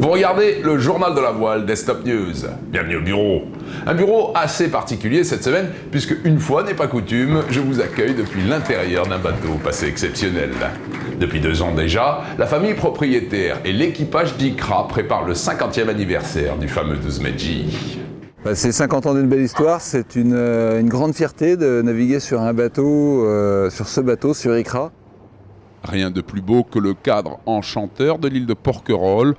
Vous regardez le journal de la voile des Stop News. Bienvenue au bureau. Un bureau assez particulier cette semaine, puisque une fois n'est pas coutume, je vous accueille depuis l'intérieur d'un bateau passé exceptionnel. Depuis 2 ans déjà, la famille propriétaire et l'équipage d'Ikra préparent le 50e anniversaire du fameux 12 Meiji. C'est 50 ans d'une belle histoire, c'est une grande fierté de naviguer sur un bateau, sur Ikra. Rien de plus beau que le cadre enchanteur de l'île de Porquerolles,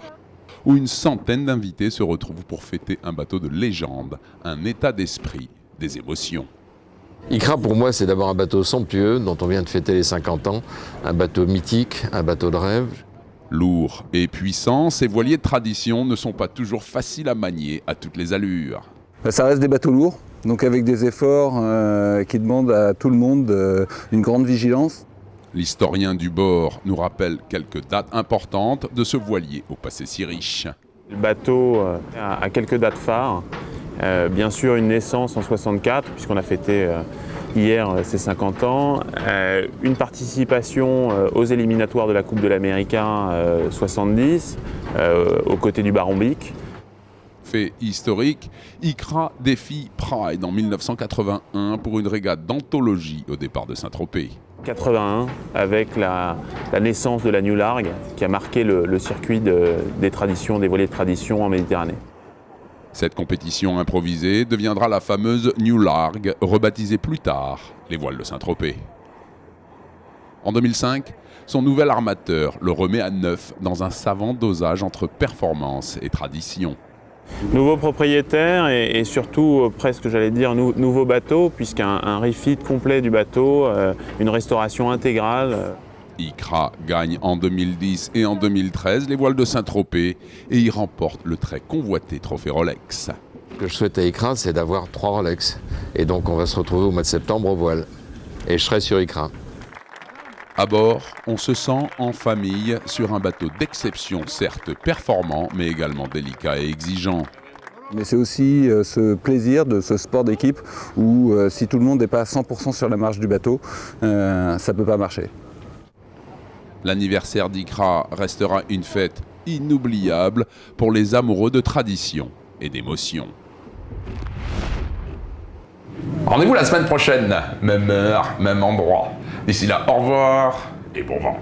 où une centaine d'invités se retrouvent pour fêter un bateau de légende, un état d'esprit, des émotions. Ikra, pour moi, c'est d'abord un bateau somptueux dont on vient de fêter les 50 ans, un bateau mythique, un bateau de rêve. Lourd et puissant, ces voiliers de tradition ne sont pas toujours faciles à manier à toutes les allures. Ça reste des bateaux lourds, donc avec des efforts qui demandent à tout le monde une grande vigilance. L'historien du bord nous rappelle quelques dates importantes de ce voilier au passé si riche. Le bateau a quelques dates phares. Bien sûr, une naissance en 64, puisqu'on a fêté hier ses 50 ans. Une participation aux éliminatoires de la Coupe de l'Américain 70, aux côtés du Baron Bic. Fait historique, Ikra défie Pride en 1981 pour une régate d'anthologie au départ de Saint-Tropez. 81, avec la naissance de la New Largue, qui a marqué le circuit des traditions, des voiliers de tradition en Méditerranée. Cette compétition improvisée deviendra la fameuse New Largue, rebaptisée plus tard les voiles de Saint-Tropez. En 2005, son nouvel armateur le remet à neuf dans un savant dosage entre performance et tradition. Nouveau propriétaire et surtout, presque j'allais dire, nouveau bateau, puisqu'un refit complet du bateau, une restauration intégrale. Ikra gagne en 2010 et en 2013 les voiles de Saint-Tropez et y remporte le très convoité trophée Rolex. Ce que je souhaite à Ikra, c'est d'avoir 3 Rolex. Et donc on va se retrouver au mois de septembre au voile. Et je serai sur Ikra. À bord, on se sent en famille sur un bateau d'exception, certes performant, mais également délicat et exigeant. Mais c'est aussi ce plaisir de ce sport d'équipe où si tout le monde n'est pas à 100% sur la marche du bateau, ça ne peut pas marcher. L'anniversaire d'Ikra restera une fête inoubliable pour les amoureux de tradition et d'émotion. Rendez-vous la semaine prochaine, même heure, même endroit. D'ici là, au revoir et bon vent.